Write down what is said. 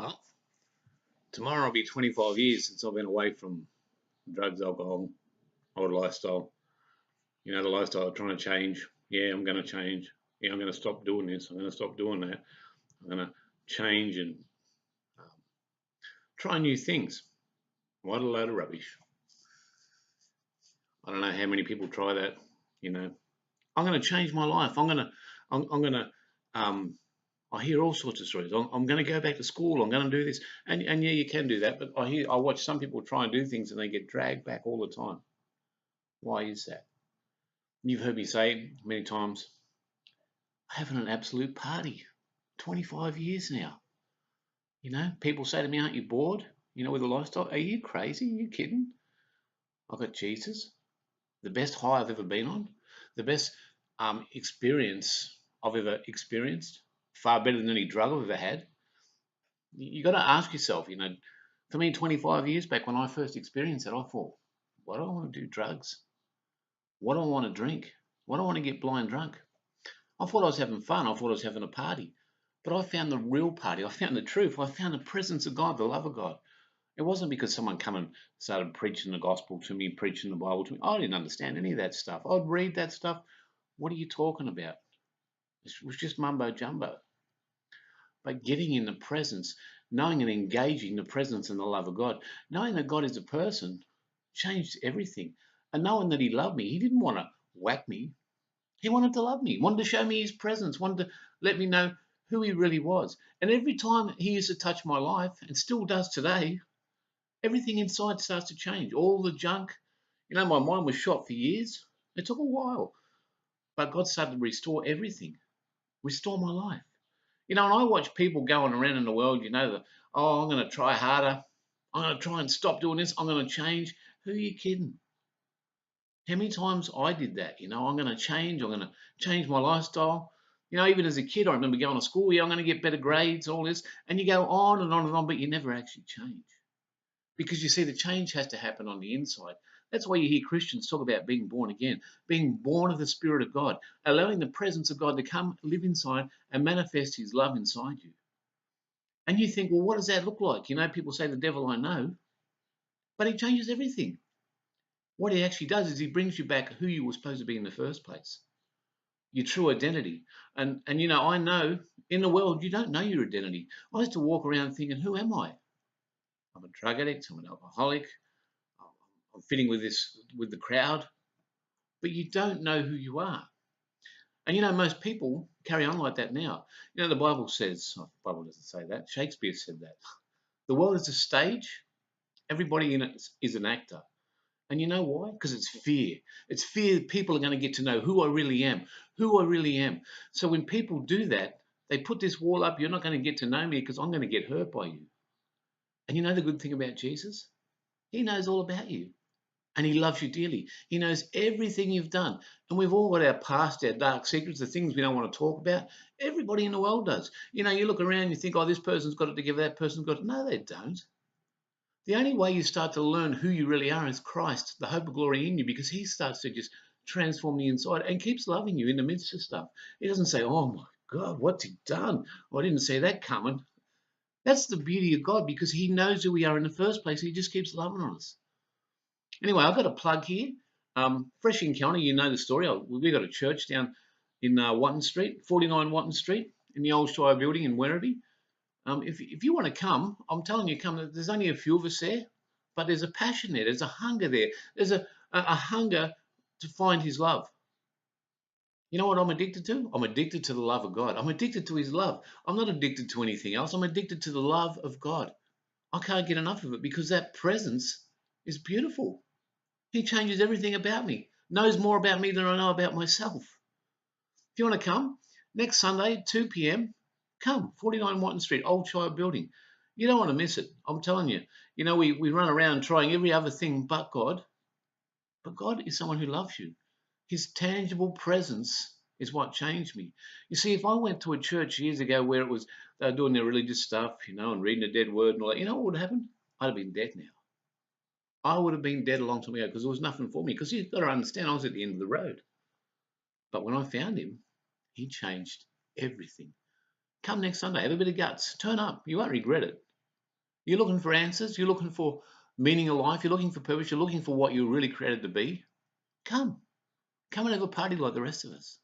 Well, tomorrow will be 25 years since I've been away from drugs, alcohol, old lifestyle. The lifestyle I'm trying to change. Yeah, I'm going to change. Yeah, I'm going to stop doing this. I'm going to stop doing that. I'm going to change and um, try new things. What a load of rubbish. I don't know how many people try that. You know, I'm going to change my life. I'm going to, um, I hear all sorts of stories. I'm going to go back to school. I'm going to do this. And yeah, you can do that. But I watch some people try and do things and they get dragged back all the time. Why is that? You've heard me say many times, having an absolute party. 25 years now. People say to me, aren't you bored? With the lifestyle. Are you crazy? Are you kidding? I've got Jesus, the best high I've ever been on, the best experience I've ever experienced, far better than any drug I've ever had. You got to ask yourself, for me, 25 years back when I first experienced it, I thought, why do I want to do drugs? What do I want to drink? Why do I want to get blind drunk? I thought I was having fun. I thought I was having a party. But I found the real party. I found the truth. I found the presence of God, the love of God. It wasn't because someone come and started preaching the gospel to me, preaching the Bible to me. I didn't understand any of that stuff. I'd read that stuff. What are you talking about? It was just mumbo jumbo. But getting in the presence, knowing and engaging the presence and the love of God, knowing that God is a person, changed everything. And knowing that He loved me, He didn't want to whack me. He wanted to love me, wanted to show me His presence, wanted to let me know who He really was. And every time He used to touch my life, and still does today, everything inside starts to change. All the junk, my mind was shot for years. It took a while, but God started to restore everything, restore my life. And I watch people going around in the world, I'm going to try harder. I'm going to try and stop doing this. I'm going to change. Who are you kidding? How many times I did that? I'm going to change. I'm going to change my lifestyle. Even as a kid, I remember going to school. Yeah, I'm going to get better grades, all this. And you go on and on and on, but you never actually change. Because you see, the change has to happen on the inside. That's why you hear Christians talk about being born again, being born of the Spirit of God, allowing the presence of God to come, live inside, and manifest His love inside you. And you think, well, what does that look like? People say the devil I know, but he changes everything. What he actually does is he brings you back who you were supposed to be in the first place, your true identity. And I know in the world you don't know your identity. I used to walk around thinking, who am I? I'm a drug addict. I'm an alcoholic. I'm fitting with the crowd, but you don't know who you are. And most people carry on like that now. The Bible says, the Bible doesn't say that. Shakespeare said that. The world is a stage. Everybody in it is an actor. And you know why? Because it's fear. It's fear that people are going to get to know who I really am, who I really am. So when people do that, they put this wall up. You're not going to get to know me because I'm going to get hurt by you. And the good thing about Jesus? He knows all about you. And He loves you dearly. He knows everything you've done. And we've all got our past, our dark secrets, the things we don't want to talk about. Everybody in the world does. You look around, you think, oh, this person's got it together, that person's got it. No, they don't. The only way you start to learn who you really are is Christ, the hope of glory in you, because He starts to just transform the inside and keeps loving you in the midst of stuff. He doesn't say, oh my God, what's He done? Well, I didn't see that coming. That's the beauty of God, because He knows who we are in the first place. He just keeps loving on us. Anyway, I've got a plug here. Fresh Encounter, you know the story. We've got a church down in Watton Street, 49 Watton Street, in the old Shire building in Werribee. If you want to come, I'm telling you, come. There's only a few of us there, but there's a passion there. There's a hunger there. There's a hunger to find His love. You know what I'm addicted to? I'm addicted to the love of God. I'm addicted to His love. I'm not addicted to anything else. I'm addicted to the love of God. I can't get enough of it because that presence is beautiful. He changes everything about me, knows more about me than I know about myself. If you want to come, next Sunday, 2 p.m., come, 49 Watton Street, Old Shire Building. You don't want to miss it. I'm telling you. We run around trying every other thing but God. But God is someone who loves you. His tangible presence is what changed me. You see, if I went to a church years ago where they were doing their religious stuff, and reading the dead word and all that, you know what would happen? I'd have been dead now. I would have been dead a long time ago because there was nothing for me. Because you've got to understand, I was at the end of the road. But when I found Him, He changed everything. Come next Sunday, have a bit of guts. Turn up. You won't regret it. You're looking for answers. You're looking for meaning of life. You're looking for purpose. You're looking for what you're really created to be. Come, come and have a party like the rest of us.